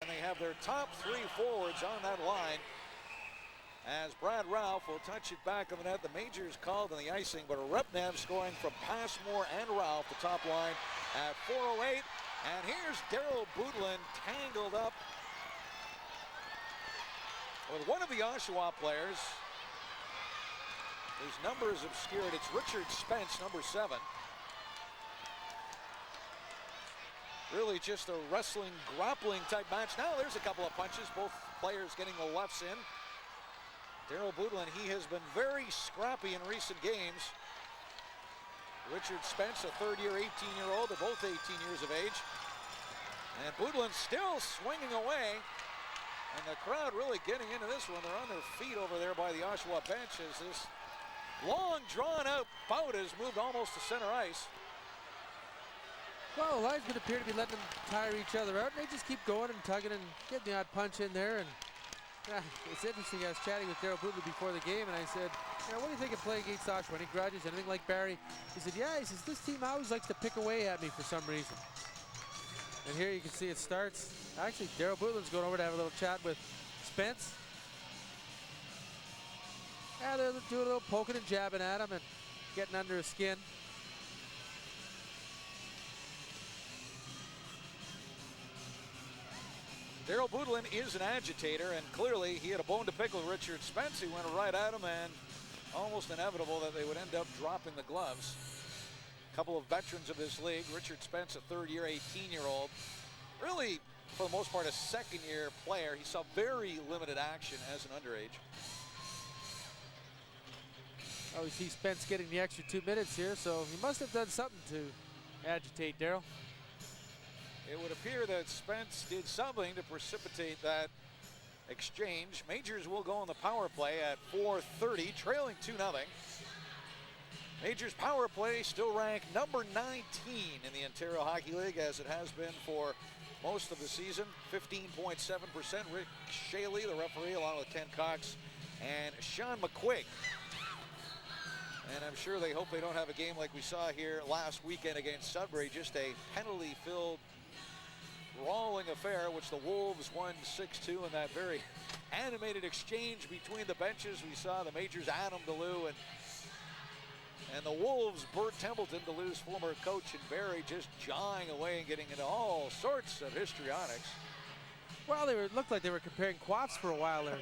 And they have their top three forwards on that line. As Brad Ralph will touch it back on the net. The Majors called on the icing, but Repnev scoring from Passmore and Ralph, the top line at 4:08. And here's Darryl Bootland tangled up with one of the Oshawa players. His number is obscured. It's Richard Spence, number 7. Really just a wrestling, grappling type match. Now there's a couple of punches, both players getting the lefts in. Darryl Bootland, he has been very scrappy in recent games. Richard Spence, a third-year, 18-year-old. They're both 18 years of age. And Bootland still swinging away. And the crowd really getting into this one. They're on their feet over there by the Oshawa bench as this long, drawn-out bout has moved almost to center ice. Well, the lines would appear to be letting them tire each other out. And they just keep going and tugging and getting the odd punch in there. And it's interesting. I was chatting with Darryl Bootland before the game, and I said, what do you think of playing against Oshawa? Any grudges, anything like Barry? He said, yeah. He says, this team always likes to pick away at me for some reason. And here you can see it starts. Actually, Darryl Bootland's going over to have a little chat with Spence. Yeah, they're doing a little poking and jabbing at him and getting under his skin. Darryl Bootland is an agitator, and clearly he had a bone to pick with Richard Spence. He went right at him, and almost inevitable that they would end up dropping the gloves. A couple of veterans of this league. Richard Spence, a third-year, 18-year-old. Really, for the most part, a second-year player. He saw very limited action as an underage. Oh, we see Spence getting the extra 2 minutes here, so he must have done something to agitate Darryl. It would appear that Spence did something to precipitate that exchange. Majors will go on the power play at 4:30, trailing 2-0. Majors power play still ranked number 19 in the Ontario Hockey League, as it has been for most of the season. 15.7%. Rick Shaley, the referee, along with Ken Cox and Sean McQuigg. And I'm sure they hope they don't have a game like we saw here last weekend against Sudbury, just a penalty-filled brawling affair, which the Wolves won 6-2 in that very animated exchange between the benches. We saw the Majors Adam DeLue and the Wolves Bert Templeton, DeLue's former coach, and Barry just jawing away and getting into all sorts of histrionics. Well, looked like they were comparing quaffs for a while there.